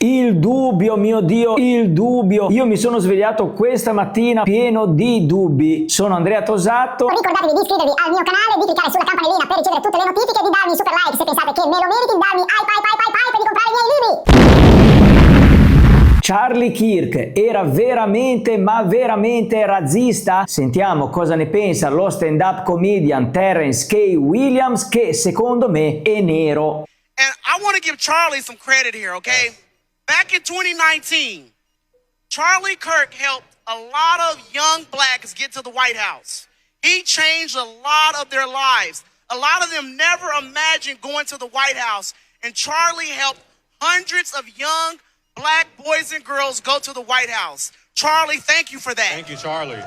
Il dubbio, mio Dio, il dubbio. Io mi sono svegliato questa mattina pieno di dubbi. Sono Andrea Tosatto. Ricordatevi di iscrivervi al mio canale, di cliccare sulla campanellina per ricevere tutte le notifiche e di darmi super like se pensate che me lo meriti, di darmi hype per di comprare i miei libri. Charlie Kirk era veramente, ma veramente razzista? Sentiamo cosa ne pensa lo stand-up comedian Terence K. Williams, che secondo me è nero. And I want to give Charlie some credit here, okay? Back in 2019, Charlie Kirk helped a lot of young blacks get to the White House. He changed a lot of their lives. A lot of them never imagined going to the White House, and Charlie helped hundreds of young black boys and girls go to the White House. Charlie, thank you for that. Thank you, Charlie.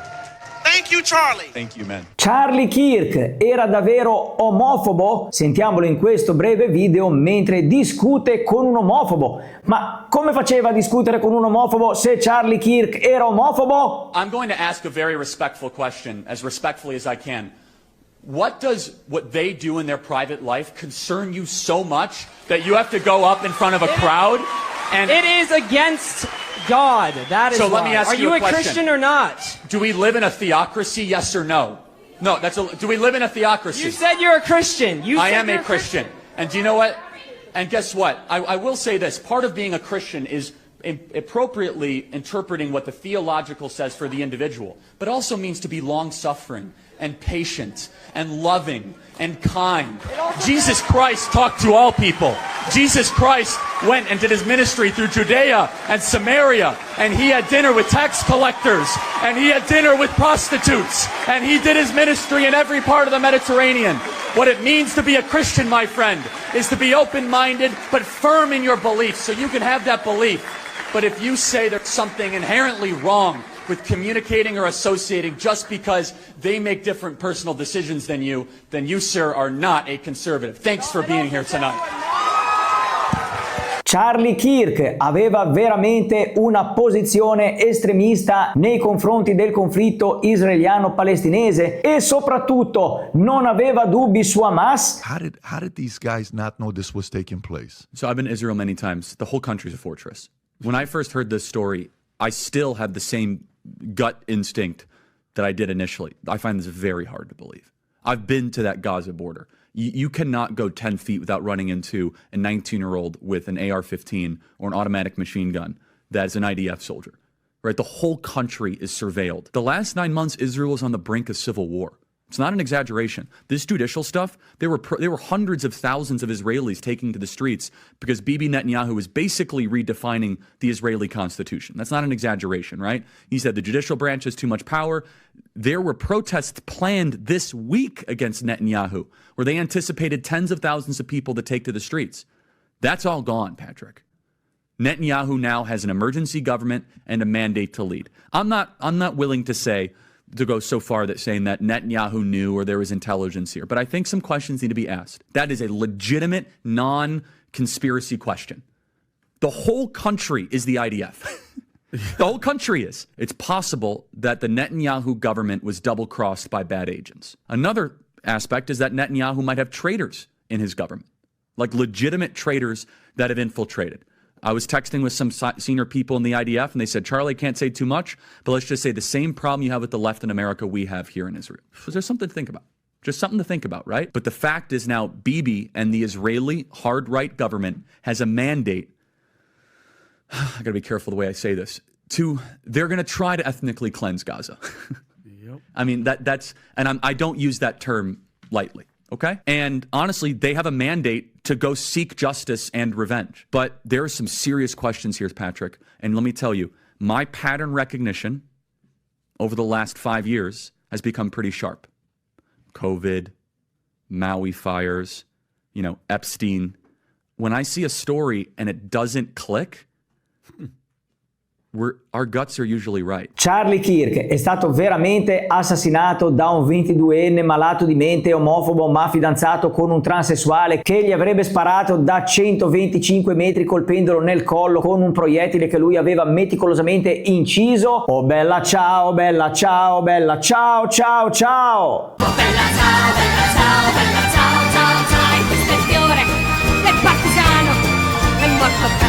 Thank you, Charlie. Thank you, man. Charlie Kirk era davvero omofobo? Sentiamolo in questo breve video mentre discute con un omofobo. Ma come faceva a discutere con un omofobo se Charlie Kirk era omofobo? I'm going to ask a very respectful question, as respectfully as I can. What does what they do in their private life concern you so much that you have to go up in front of a crowd? And it is against God. That is so why. Let me ask Are you you a a question. Christian or not? Do we live in a theocracy, yes or no? No, do we live in a theocracy? You said you're a Christian. I am a Christian. And do you know what? And guess what? I will say this. Part of being a Christian is appropriately interpreting what the theological says for the individual, but also means to be long-suffering and patient and loving and kind. Jesus Christ talked to all people. Jesus Christ went and did his ministry through Judea and Samaria, and he had dinner with tax collectors, and he had dinner with prostitutes, and he did his ministry in every part of the Mediterranean. What it means to be a Christian, my friend, is to be open-minded but firm in your beliefs, so you can have that belief. But if you say there's something inherently wrong with communicating or associating just because they make different personal decisions than you, sir, are not a conservative. Thanks for being here tonight. Charlie Kirk aveva veramente una posizione estremista nei confronti del conflitto israeliano-palestinese e soprattutto non aveva dubbi su Hamas. How did these guys not know this was taking place? So I've been to Israel many times. The whole country's a fortress. When I first heard this story, I still have the same gut instinct that I did initially. I find this very hard to believe. I've been to that Gaza border. You cannot go 10 feet without running into a 19-year-old with an AR-15 or an automatic machine gun that is an IDF soldier, right? The whole country is surveilled. The last 9 months, Israel was on the brink of civil war. It's not an exaggeration. This judicial stuff, there were hundreds of thousands of Israelis taking to the streets because Bibi Netanyahu is basically redefining the Israeli constitution. That's not an exaggeration, right? He said the judicial branch has too much power. There were protests planned this week against Netanyahu, where they anticipated tens of thousands of people to take to the streets. That's all gone, Patrick. Netanyahu now has an emergency government and a mandate to lead. I'm not willing to go so far that saying that Netanyahu knew or there was intelligence here. But I think some questions need to be asked. That is a legitimate, non-conspiracy question. The whole country is the IDF. The whole country is. It's possible that the Netanyahu government was double-crossed by bad agents. Another aspect is that Netanyahu might have traitors in his government, like legitimate traitors that have infiltrated. I was texting with some senior people in the IDF, and they said, Charlie, can't say too much, but let's just say the same problem you have with the left in America, we have here in Israel. So there's something to think about. Just something to think about, right? But the fact is now Bibi and the Israeli hard-right government has a mandate. I got to be careful the way I say this. They're going to try to ethnically cleanse Gaza. Yep. I mean, I don't use that term lightly. Okay? And honestly, they have a mandate to go seek justice and revenge. But there are some serious questions here, Patrick. And let me tell you, my pattern recognition over the last 5 years has become pretty sharp. COVID, Maui fires, Epstein. When I see a story and it doesn't click, our guts are usually right. Charlie Kirk è stato veramente assassinato da un 22enne malato di mente, omofobo, ma fidanzato con un transessuale che gli avrebbe sparato da 125 metri colpendolo nel collo con un proiettile che lui aveva meticolosamente inciso. Oh bella ciao, bella ciao, bella ciao, ciao, ciao! Oh bella ciao, bella ciao, bella ciao, ciao, ciao, questo è il fiore del partigiano, è morto